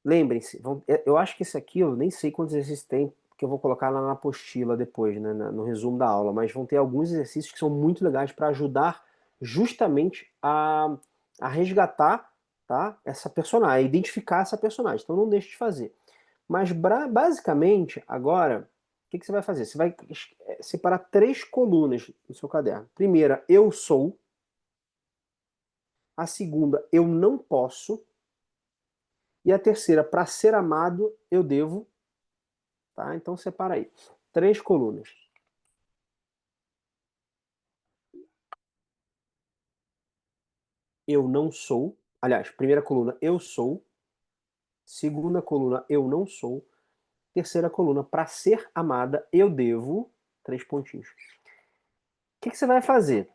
lembrem-se, eu acho que esse aqui eu nem sei quantos exercícios tem, que eu vou colocar lá na apostila depois, né, no resumo da aula, mas vão ter alguns exercícios que são muito legais para ajudar justamente a resgatar, tá, essa personagem, a identificar essa personagem. Então não deixe de fazer. Mas basicamente, agora, o que você vai fazer? Você vai separar três colunas no seu caderno. Primeira, eu sou. A segunda, eu não posso. E a terceira, para ser amado, eu devo. Tá? Então separa aí. Três colunas. Eu não sou. Aliás, primeira coluna, eu sou. Segunda coluna, eu não sou. Terceira coluna, para ser amada, eu devo. Três pontinhos. O que você vai fazer?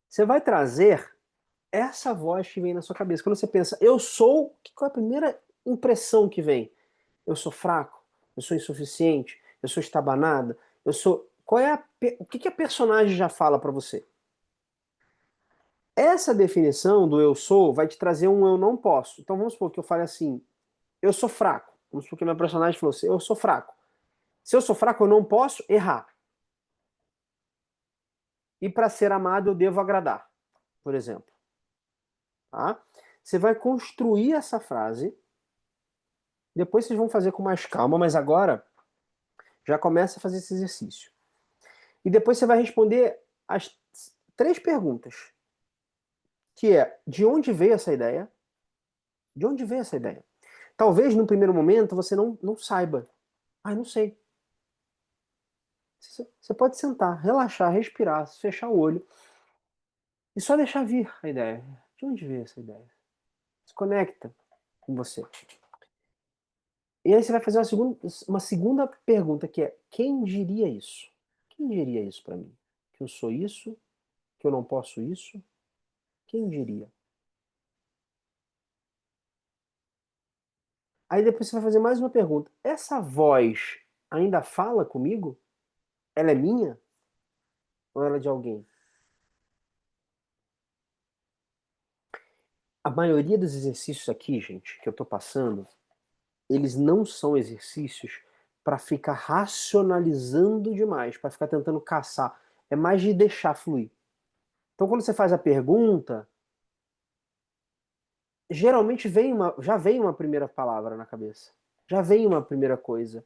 Você vai trazer essa voz que vem na sua cabeça. Quando você pensa, eu sou, qual é a primeira impressão que vem? Eu sou fraco, eu sou insuficiente, eu sou estabanada, eu sou. O que a personagem já fala para você? Essa definição do eu sou vai te trazer um eu não posso. Então vamos supor que eu fale assim, eu sou fraco. Vamos supor que minha personagem falou assim, eu sou fraco. Se eu sou fraco, eu não posso errar. E para ser amado eu devo agradar, por exemplo. Tá? Você vai construir essa frase, depois vocês vão fazer com mais calma, mas agora já começa a fazer esse exercício. E depois você vai responder as 3 perguntas, que é, de onde veio essa ideia? De onde veio essa ideia? Talvez no primeiro momento você não saiba. Ah, não sei. Você pode sentar, relaxar, respirar, fechar o olho e só deixar vir a ideia. De onde veio essa ideia? Se conecta com você. E aí você vai fazer uma segunda pergunta, que é, quem diria isso? Quem diria isso para mim? Que eu sou isso? Que eu não posso isso? Quem diria? Aí depois você vai fazer mais uma pergunta. Essa voz ainda fala comigo? Ela é minha? Ou ela é de alguém? A maioria dos exercícios aqui, gente, que eu tô passando, eles não são exercícios para ficar racionalizando demais, para ficar tentando caçar. É mais de deixar fluir. Então, quando você faz a pergunta, geralmente já vem uma primeira palavra na cabeça. Já vem uma primeira coisa.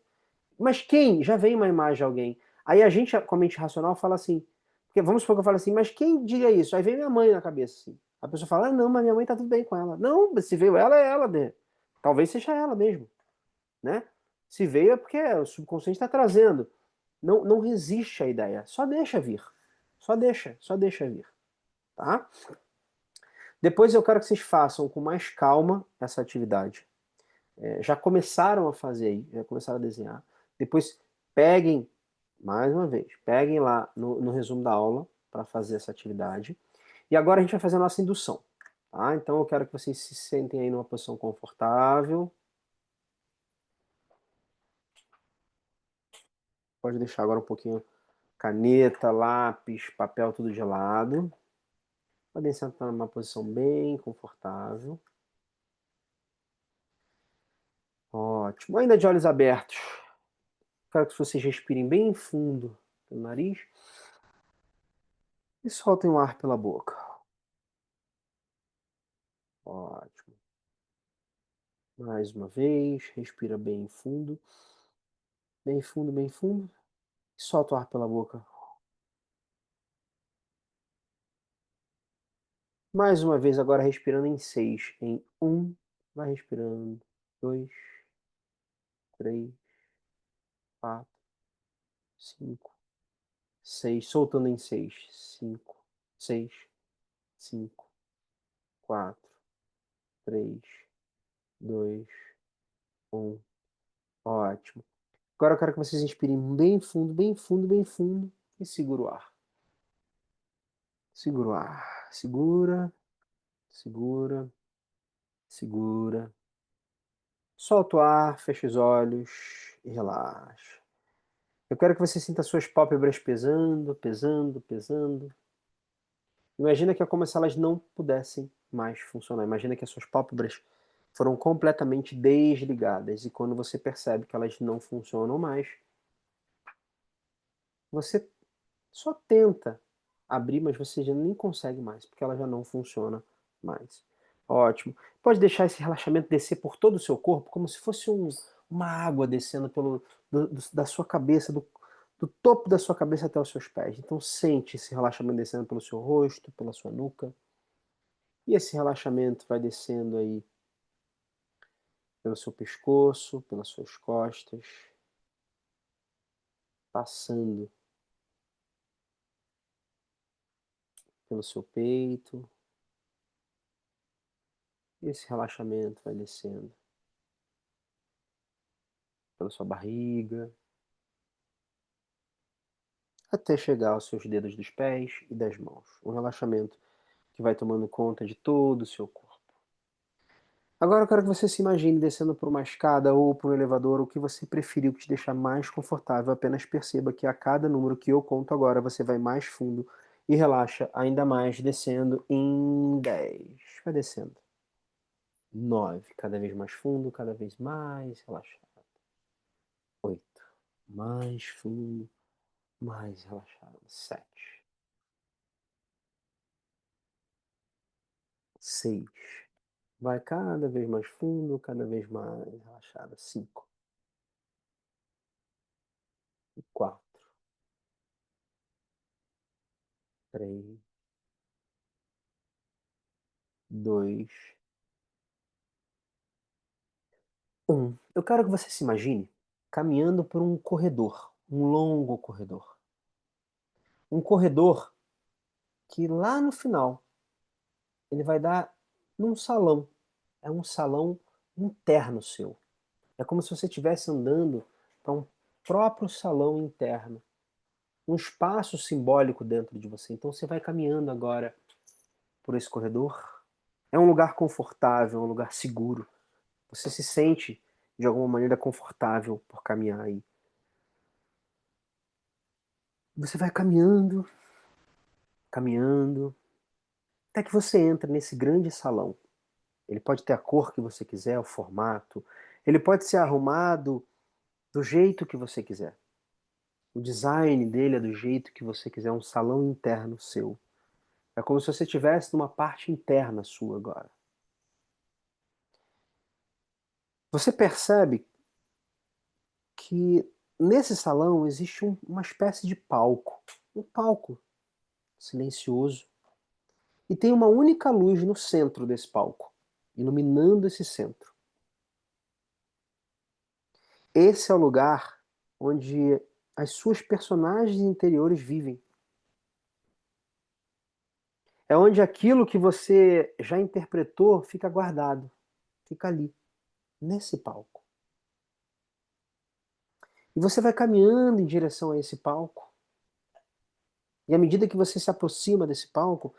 Mas quem? Já vem uma imagem de alguém. Aí a gente, com a mente racional, fala assim. Porque vamos supor que eu falo assim, mas quem diria isso? Aí vem minha mãe na cabeça. Assim. A pessoa fala, ah, não, mas minha mãe tá tudo bem com ela. Não, se veio ela, é ela, né? Talvez seja ela mesmo, né? Se veio é porque o subconsciente está trazendo. Não resiste à ideia. Só deixa vir. Só deixa vir. Tá? Depois eu quero que vocês façam com mais calma essa atividade. Já começaram a fazer aí, já começaram a desenhar. Depois peguem, mais uma vez, peguem lá no resumo da aula para fazer essa atividade. E agora a gente vai fazer a nossa indução. Tá? Então eu quero que vocês se sentem aí numa posição confortável. Pode deixar agora um pouquinho caneta, lápis, papel, tudo de lado. Podem sentar numa posição bem confortável. Ótimo. Ainda de olhos abertos. Quero que vocês respirem bem fundo pelo nariz e soltem o ar pela boca. Ótimo. Mais uma vez, respira bem fundo. Bem fundo, bem fundo. E solta o ar pela boca. Mais uma vez, agora respirando em 6. Em 1, vai respirando. 2, 3, 4, 5, 6. Soltando em 6. 5, 6, 5, 4, 3, 2, 1. Ótimo. Agora eu quero que vocês inspirem bem fundo, bem fundo, bem fundo. E segura o ar. Segura o ar. Segura, segura, segura. Solta o ar, fecha os olhos e relaxa. Eu quero que você sinta suas pálpebras pesando, pesando, pesando. Imagina que é como se elas não pudessem mais funcionar. Imagina que as suas pálpebras foram completamente desligadas e quando você percebe que elas não funcionam mais, você só tenta abrir, mas você já nem consegue mais, porque ela já não funciona mais. Ótimo. Pode deixar esse relaxamento descer por todo o seu corpo, como se fosse uma água descendo da sua cabeça, do topo da sua cabeça até os seus pés. Então sente esse relaxamento descendo pelo seu rosto, pela sua nuca. E esse relaxamento vai descendo aí pelo seu pescoço, pelas suas costas, passando pelo seu peito. Esse relaxamento vai descendo pela sua barriga, até chegar aos seus dedos dos pés e das mãos. Um relaxamento que vai tomando conta de todo o seu corpo. Agora eu quero que você se imagine descendo por uma escada ou por um elevador, o que você preferiu que te deixar mais confortável. Apenas perceba que a cada número que eu conto agora, você vai mais fundo e relaxa ainda mais, descendo em 10. Vai descendo. 9. Cada vez mais fundo, cada vez mais relaxado. 8. Mais fundo, mais relaxado. 7. 6. Vai cada vez mais fundo, cada vez mais relaxada. 5. 4. 3. 2. 1. Eu quero que você se imagine caminhando por um corredor, um longo corredor. Um corredor que lá no final ele vai dar num salão. É um salão interno seu. É como se você estivesse andando para um próprio salão interno, um espaço simbólico dentro de você. Então você vai caminhando agora por esse corredor. É um lugar confortável, um lugar seguro. Você se sente de alguma maneira confortável por caminhar aí. Você vai caminhando, caminhando, até que você entra nesse grande salão. Ele pode ter a cor que você quiser, o formato. Ele pode ser arrumado do jeito que você quiser. O design dele é do jeito que você quiser, um salão interno seu. É como se você estivesse numa parte interna sua agora. Você percebe que nesse salão existe uma espécie de palco. Um palco silencioso. E tem uma única luz no centro desse palco, iluminando esse centro. Esse é o lugar onde as suas personagens interiores vivem. É onde aquilo que você já interpretou fica guardado, fica ali, nesse palco. E você vai caminhando em direção a esse palco. E à medida que você se aproxima desse palco,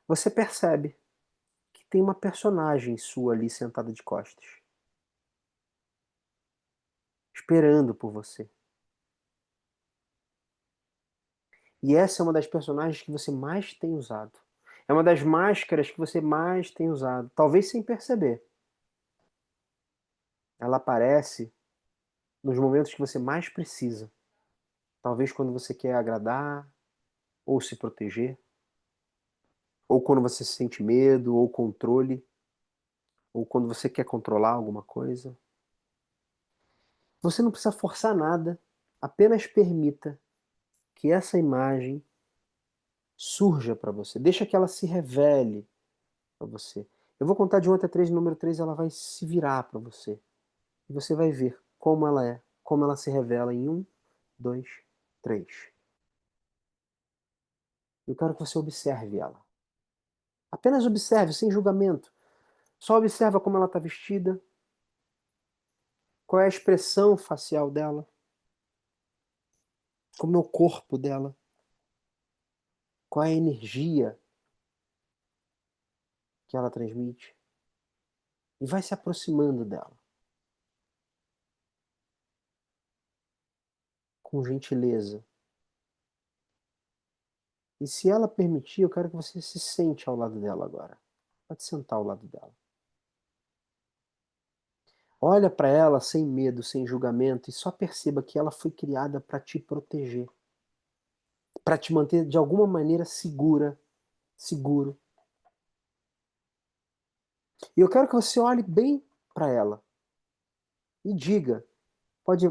você percebe que tem uma personagem sua ali sentada de costas, esperando por você. E essa é uma das personagens que você mais tem usado. É uma das máscaras que você mais tem usado, talvez sem perceber. Ela aparece nos momentos que você mais precisa. Talvez quando você quer agradar, ou se proteger, ou quando você sente medo, ou controle, ou quando você quer controlar alguma coisa. Você não precisa forçar nada, apenas permita que essa imagem surja para você. Deixa que ela se revele para você. Eu vou contar de 1 até 3, no número 3 ela vai se virar para você. E você vai ver como ela é, como ela se revela em 1, 2, 3. Eu quero que você observe ela. Apenas observe, sem julgamento. Só observa como ela está vestida, qual é a expressão facial dela, como é o corpo dela, qual é a energia que ela transmite. E vai se aproximando dela, com gentileza. E se ela permitir, eu quero que você se sente ao lado dela agora. Pode sentar ao lado dela. Olha para ela sem medo, sem julgamento e só perceba que ela foi criada para te proteger, para te manter de alguma maneira segura, seguro. E eu quero que você olhe bem para ela e diga.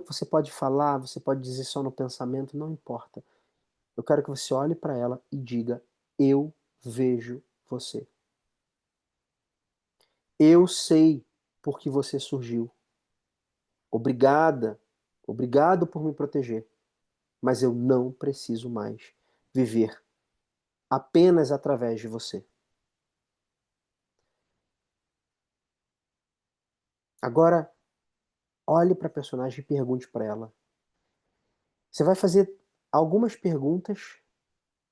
Você pode falar, você pode dizer só no pensamento, não importa. Eu quero que você olhe para ela e diga: eu vejo você. Eu sei por que você surgiu. Obrigada, obrigado por me proteger. Mas eu não preciso mais viver apenas através de você. Agora, olhe para a personagem e pergunte para ela. Você vai fazer algumas perguntas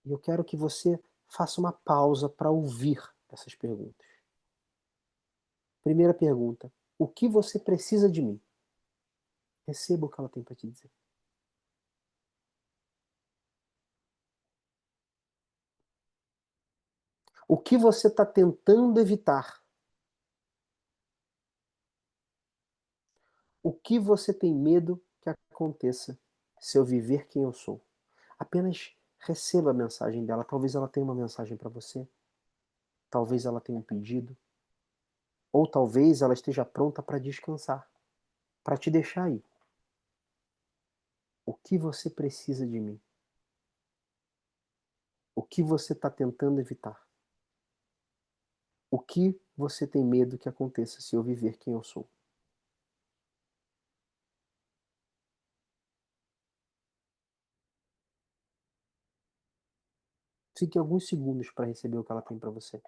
e eu quero que você faça uma pausa para ouvir essas perguntas. Primeira pergunta: o que você precisa de mim? Receba o que ela tem para te dizer. O que você está tentando evitar? O que você tem medo que aconteça se eu viver quem eu sou? Apenas receba a mensagem dela. Talvez ela tenha uma mensagem para você. Talvez ela tenha um pedido, ou talvez ela esteja pronta para descansar, para te deixar aí. O que você precisa de mim? O que você está tentando evitar? O que você tem medo que aconteça se eu viver quem eu sou? Fique alguns segundos para receber o que ela tem para você.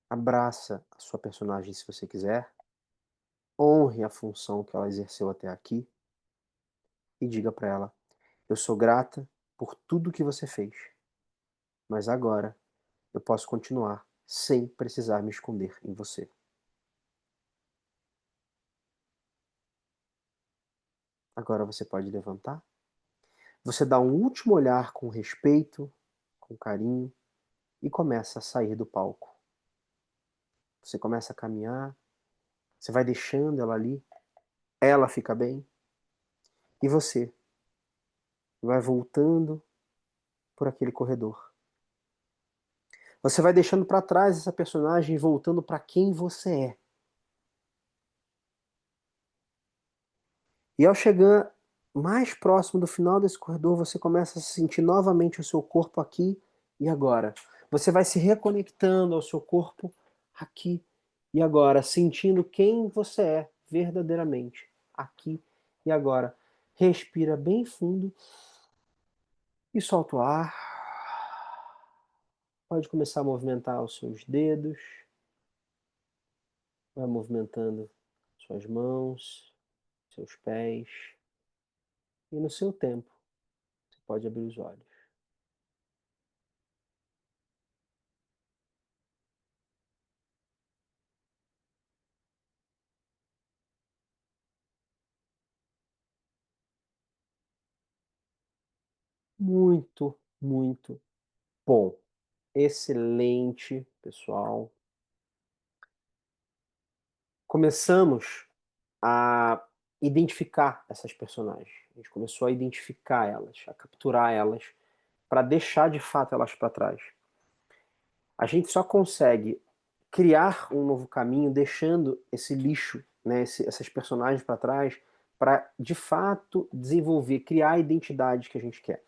Abraça a sua personagem se você quiser, honre a função que ela exerceu até aqui e diga para ela: eu sou grata por tudo que você fez, mas agora eu posso continuar sem precisar me esconder em você. Agora você pode levantar. Você dá um último olhar com respeito, com carinho e começa a sair do palco. Você começa a caminhar, você vai deixando ela ali, ela fica bem e você vai voltando por aquele corredor. Você vai deixando para trás essa personagem e voltando para quem você é. E ao chegar mais próximo do final desse corredor, você começa a sentir novamente o seu corpo aqui e agora. Você vai se reconectando ao seu corpo aqui e agora, sentindo quem você é verdadeiramente, aqui e agora. Respira bem fundo e solta o ar. Pode começar a movimentar os seus dedos, vai movimentando suas mãos, seus pés, e no seu tempo você pode abrir os olhos. Muito, muito bom. Excelente, pessoal. Começamos a identificar essas personagens. A gente começou a identificar elas, a capturar elas, para deixar de fato elas para trás. A gente só consegue criar um novo caminho deixando esse lixo, né, essas personagens para trás, para de fato desenvolver, criar a identidade que a gente quer.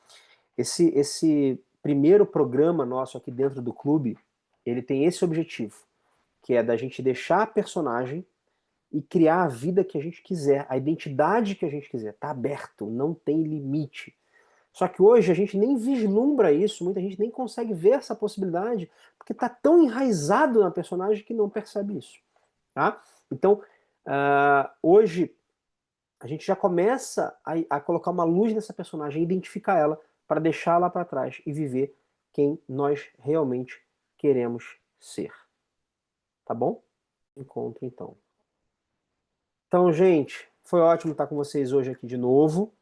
Esse primeiro programa nosso aqui dentro do clube, ele tem esse objetivo, que é da gente deixar a personagem e criar a vida que a gente quiser, a identidade que a gente quiser. Tá aberto, não tem limite. Só que hoje a gente nem vislumbra isso, muita gente nem consegue ver essa possibilidade, porque tá tão enraizado na personagem que não percebe isso. Tá? Então, hoje a gente já começa a colocar uma luz nessa personagem, identificar ela, para deixá-la para trás e viver quem nós realmente queremos ser. Tá bom? Encontro então. Então, gente, foi ótimo estar com vocês hoje aqui de novo.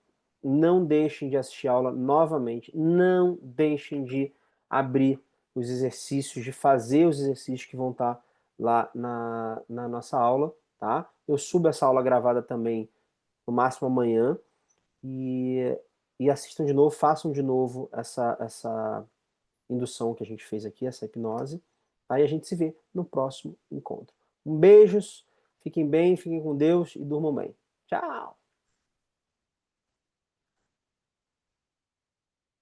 Não deixem de assistir a aula novamente. Não deixem de abrir os exercícios, de fazer os exercícios que vão estar lá na nossa aula, tá? Eu subo essa aula gravada também, no máximo amanhã, e, e assistam de novo, façam de novo essa indução que a gente fez aqui, essa hipnose. Aí a gente se vê no próximo encontro. Beijos, fiquem bem, fiquem com Deus e durmam bem. Tchau!